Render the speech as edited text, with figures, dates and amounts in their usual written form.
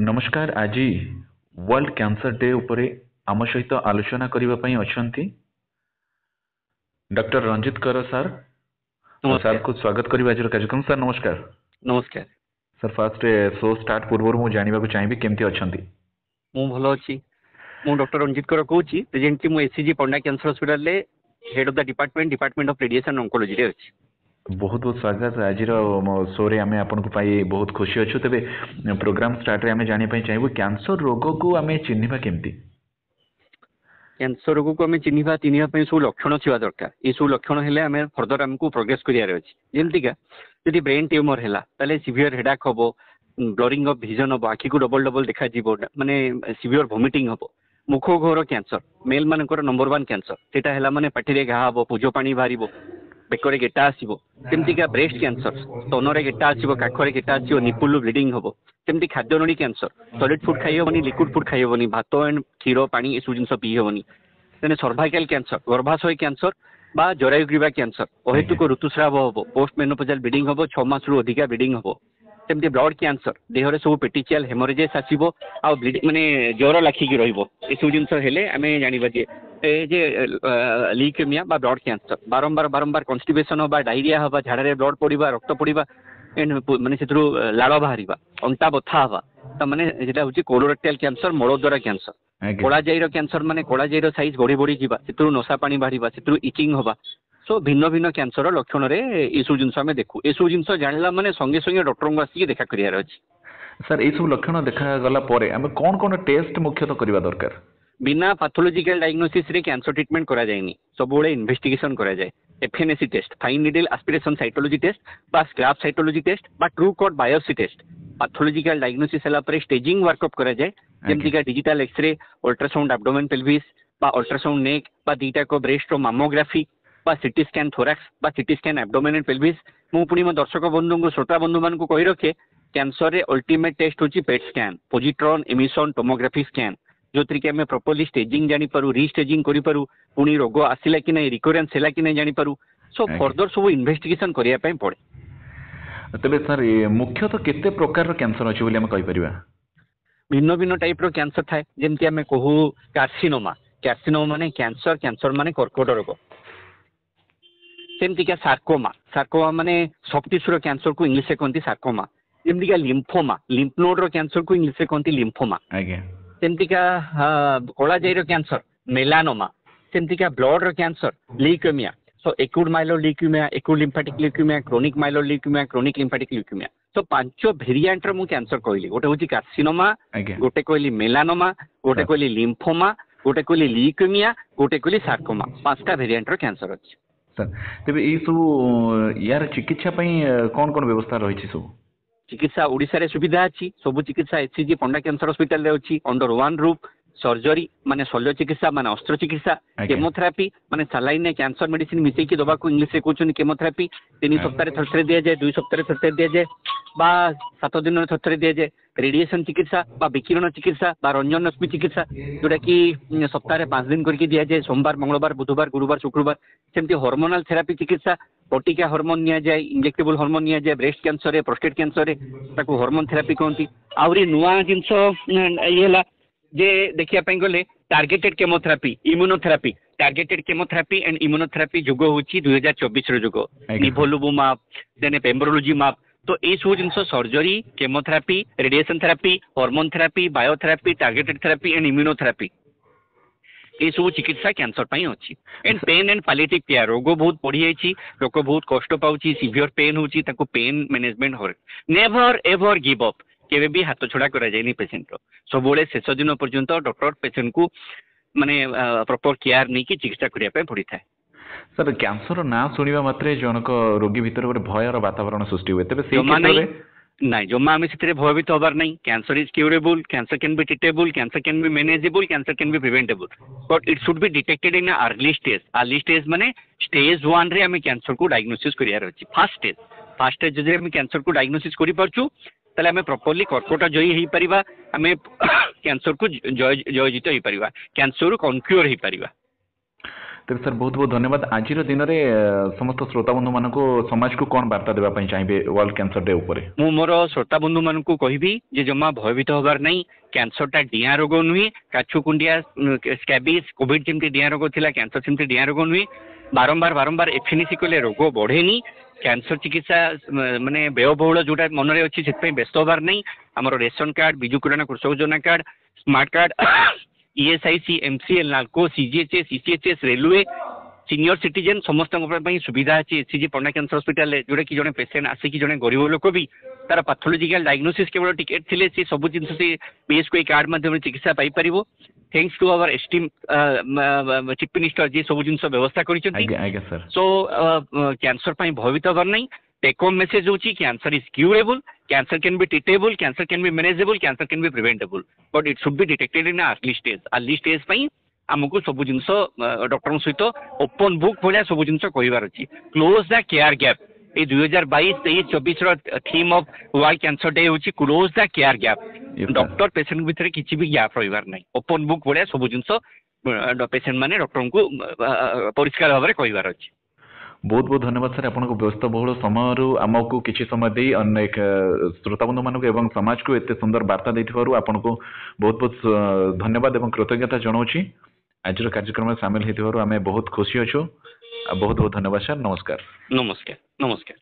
नमस्कार। आज world cancer day उपरे आम सहित आलोचना करने अछंती डॉक्टर रंजित कर सर। सर को स्वागत करी आज कार्यक्रम। सर नमस्कार। नमस्कार सर फास्ट शो स्टार्ट पूर्व मु जानवा चाहिए केमती अछंती। मु भलो अछि। मु डॉक्टर रंजित कर कहूची प्रेजेंटली मु एससीजी पंडा कैंसर हॉस्पिटल रे head of the department of radiation oncology रे अछि। बहुत बहुत स्वागत। आज शो रे आमे आपन को पाई बहुत खुशी अच्छु। तेबे प्रोग्राम स्टार्ट रे आमे जानि पाई चाहिबो कैंसर रोग को आमे चिन्हिबा केमती। कैंसर रोग को आमे चिन्हिबा पई सब लक्षण छिवा दरकार। ए सब लक्षण हेले आमे फर्दर हमकु प्रोग्रेस करियार अछि। जेमति का यदि ब्रेन ट्यूमर हेला ताले सिवियर हेडाक हबो, ब्लरिंग ऑफ विजन हबो, आखि को डबल डबल देखा जीवो, माने सिवियर वोमिटिंग हबो। मुख घोर कैंसर मेल मानकर नंबर 1 कैंसर सेटा हेला माने पाटी रे घा हबो, पूजो पानी बाहरिबो, बेकरे गेटा आसीबो। तेमती का ब्रेस्ट कैंसर स्तनरे गेटा आसीबो, काखरे गेटा आसीबो, निपुल ब्लीडिंग हबो। तेमती खाद्य नली कैंसर सॉलिड फूड खाइ हबोनी, लिक्विड फूड खाइ हबोनी, भात एंड क्षीर पानी एसु जिंस पी हबोनी। तेने सर्वाइकल कैंसर गर्भाशय कैंसर बा जरायुग्रीवा कैंसर अहेतुक ऋतुस्राव हबो, पोस्ट मेनोपॉजल ब्लीडिंग हबो, 6 मास रु अधिका ब्लीडिंग हबो। तेमती ब्लड कैंसर देहरे सब पेटिचियल हेमोरेजेस आसीबो आ ब्लीडिंग माने ज्वर लाखिकी रहइबो। एसु जिंस हेले आमे जानिबा जे लीकेमिया बा ब्लड कैंसर बारंबार बारंबार कॉन्स्टिपेशन होबा, डायरिया होबा, झाड़ा रे ब्लड पड़िबा, रक्त पड़िबा एंड माने सेथुरु लाळ बाहरिबा, अंटा बथा हबा त माने जेटा होची कोलोरेक्टल कैंसर, मळद्वार कैंसर। कोला जाईर कैंसर माने कोला जाईर साइज बड़ी बड़ी जीवा, सेथुरु नसा पानी बाहरिबा, सेथुरु इचिंग होबा। सो भिन्न भिन्न कैंसर लक्षण रे एसु जिंस आमे देखु। एसु जिंस जानला माने संगे संगे डॉक्टर को आसी देखा करियार अछि। सर ए सब लक्षण देखा गला परे आमे कोन कोन टेस्ट मुख्यतः करबा दरकार। बिना पैथोलॉजिकल डायग्नोसिस रे कैंसर ट्रीटमेंट करा जायनी, सबुले इन्वेस्टिगेशन करा जाय। FNAC test, fine needle aspiration cytology test बा स्क्रैप साइटोलॉजी टेस्ट बा true cut biopsy test. Pathological diagnosis हला परे स्टेजिंग वर्कअप करा जाय, जेमति का digital X ray, ultrasound abdomen pelvis बा अल्ट्रासाउंड नेक बा दीटा को ब्रेस्ट रो मामोग्राफी बा सीटी स्कैन थोरैक्स बा CT scan abdomen and pelvis. मु पुनी मो दर्शक बंधु को श्रोता बंधु मान को कहि रखे कैंसर रे अल्टीमेट टेस्ट होची PET scan, positron emission tomography scan, जो तरीके हमें प्रॉपर्ली स्टेजिंग जानी पारू, रीस्टेजिंग करि पारू, पुनी रोग आसिला कि नै, रिकरेंस हैला कि नै जानी पारू। सो फर्दर सब इन्वेस्टिगेशन करिया पय पड़े। तबे सर मुख्यतः केते प्रकार रो कैंसर अछि बोली हम कहि परिबा। भिन्न भिन्न टाइप रो कैंसर थाए, जेमति हमें कहू कार्सिनोमा। कार्सिनोमा माने कैंसर, कैंसर माने कर्कट रोग। सेमति का सार्कोमा, सार्कोमा माने सॉफ्ट टिश्यू रो कैंसर को इंग्लिश से कहंती सार्कोमा। जेमति का लिम्फोमा, लिम्फ नोड रो कैंसर को इंग्लिश से कहंती लिम्फोमा। आज्ञा सेमति का कोला जाईर कैंसर मेलानोमा। सेमति का ब्लड रो cancer leukaemia. So acute myeloid leukaemia, acute lymphatic leukaemia, chronic myeloid leukaemia, chronic lymphatic leukaemia. So पांच वेरिएंट रो मु कैंसर कहली। गोटे होची कार्सिनोमा, गोटे कहली मेलानोमा, गोटे कहली लिम्फोमा, गोटे कहली लीकेमिया, गोटे कहली सार्कोमा। पांचटा वेरिएंट रो कैंसर अछि सर। तबे ई सब यार चिकित्सा पई कोन कोन व्यवस्था रहिछि सब। चिकित्सा ओडिसा रे सुविधा अछि। सब चिकित्सा एससीजी पंडा कैंसर हॉस्पिटल रे अछि अंडर वन रूफ। सर्जरी माने शल्य चिकित्सा माने अस्त्र चिकित्सा, केमोथेरापी माने सलाइन कैंसर मेडिसिन मिसई के दबा को इंग्लिश से कहउछन केमोथेरापी 3 सप्ताह रे थरथरे दिया जाय, 2 सप्ताह रे थरथरे दिया जाय बा 7 दिन रे थरथरे दिया जाय। रेडिएशन चिकित्सा बा विकिरण चिकित्सा बा रंजन रश्मि चिकित्सा जोटा कि सप्ताह रे 5 दिन करके दिया जाय, सोमवार मंगलवार बुधवार गुरुवार शुक्रवार। सेमती हार्मोनल थेरापी चिकित्सा, पटिका हार्मोन निया जाय, इंजेक्टेबल हार्मोन निया जाय। ब्रेस्ट कैंसर रे, प्रोस्टेट कैंसर रे ताको हार्मोन थेरापी कहंती। आउरी नुआ जिंस येला जे देखिया पई गले targeted chemotherapy, immunotherapy. Targeted chemotherapy and immunotherapy जुगो होची 2024 रो जुगो। निभोलुबुमाब देने पेम्ब्रोलुजिमाब। तो ए सब जिंस surgery, chemotherapy, radiation therapy, hormone therapy, biotherapy, targeted therapy and immunotherapy ए सब चिकित्सा कैंसर पई अछि। And pain and palliative care रोग बहुत बढ़ी जाईची, लोक बहुत कष्ट पाउची, सिवियर पेन होची, ताको पेन मैनेजमेंट हो। नेवर एवर गिव अप, केबे भी हाथ छोड़ा करा जायनी पेशेंट रो। सबोले शेष दिन पर्यंत डॉक्टर पेशेंट को माने प्रॉपर केयर नहीं कि चिकित्सा करिया पे पड़ी थाए। सर कैंसर ना सुनिबा मात्रे जनक रोगी भीतर गोटे भयर वातावरण सृष्टि हुए। तबे सेही क्षेत्र रे नहीं जमा आम से भयभीत हबार नहीं। Cancer is curable, cancer can be treatable, cancer can be manageable, cancer can be preventable, but it should be detected in early stage. Early stage माने स्टेज 1 रे आम कैंसर को डायग्नोसिस करियार अछि। फर्स्ट स्टेज जदि आम कैंसर को diagnosis करि परछु ताले आम प्रॉपर्ली कर्कट जयी हेई परिबा, आम कैंसर को जयजित हेई परिबा, कैंसर कनक्यूर हेई परिबा। तेरे सर बहुत बहुत धन्यवाद आज दिन में समस्त श्रोता बंधु मान समाज को कौन वार्ता देवाई चाहिए वर्ल्ड कैंसर डे उपर मु मोर श्रोता बंधु मान कहबी जे जमा भयभीत हबार नहीं कैंसरटा डिया रोग नुहे काछुकुंडिया स्कैबिस कोविड जमी डिया रोग थिला कैंसर सेमती डिया रोग नुहे बारंबार बारंबार एफिनिसी कले रोग बढ़ेनी कैंसर चिकित्सा माने व्ययबहुल जोटा मन में अच्छी से व्यस्त हबार नहीं आमर ration card Biju Kalyan Krushak Yojana card smart card ESIC MCL NALCO CGHS CCHS railway senior citizen समस्त सुविधा अच्छी एससीजी पंडा कैंसर हॉस्पिटल जोटा कि जड़े पेसेंट आसिक जड़े गरीब लोक भी तार पैथोलॉजिकल डायग्नोसिस केवल टिकेट थिले से सब जिन से बीएसके कार्ड माध्यम चिकित्सा पाई परिबो thanks to our esteem chief minister ji सब जिन व्यवस्था कर सो कैंसर भयभीत हबार नहीं टेक होम मेसेज होची cancer is curable cancer can be treatable cancer can be manageable cancer can be preventable but it should be detected in early stage आमको सब जिन डॉक्टर सहित ओपन बुक भाया सब जिन कहबार अच्छी क्लोज द केयर गैप ये 2022-23-24 theme of world cancer day होची close the care gap doctor patient भितर किसी भी गैप रहिबार नहीं ओपन बुक भाया सब जिन पेशेंट माने डॉक्टर को परिष्कार भाव में कहबार अच्छी बहुत बहुत धन्यवाद सर आपको व्यस्त बहुल समय आमको किसी समय दे अनेक श्रोता बंधु मानक एवं समाज को एत सुंदर वार्ता देथिबारु आपनको बहुत बहुत धन्यवाद एवं कृतज्ञता जनाऊँगी आज कार्यक्रम में सामिल होती आम बहुत खुशी अच्छु बहुत बहुत धन्यवाद सर नमस्कार नमस्कार नमस्कार।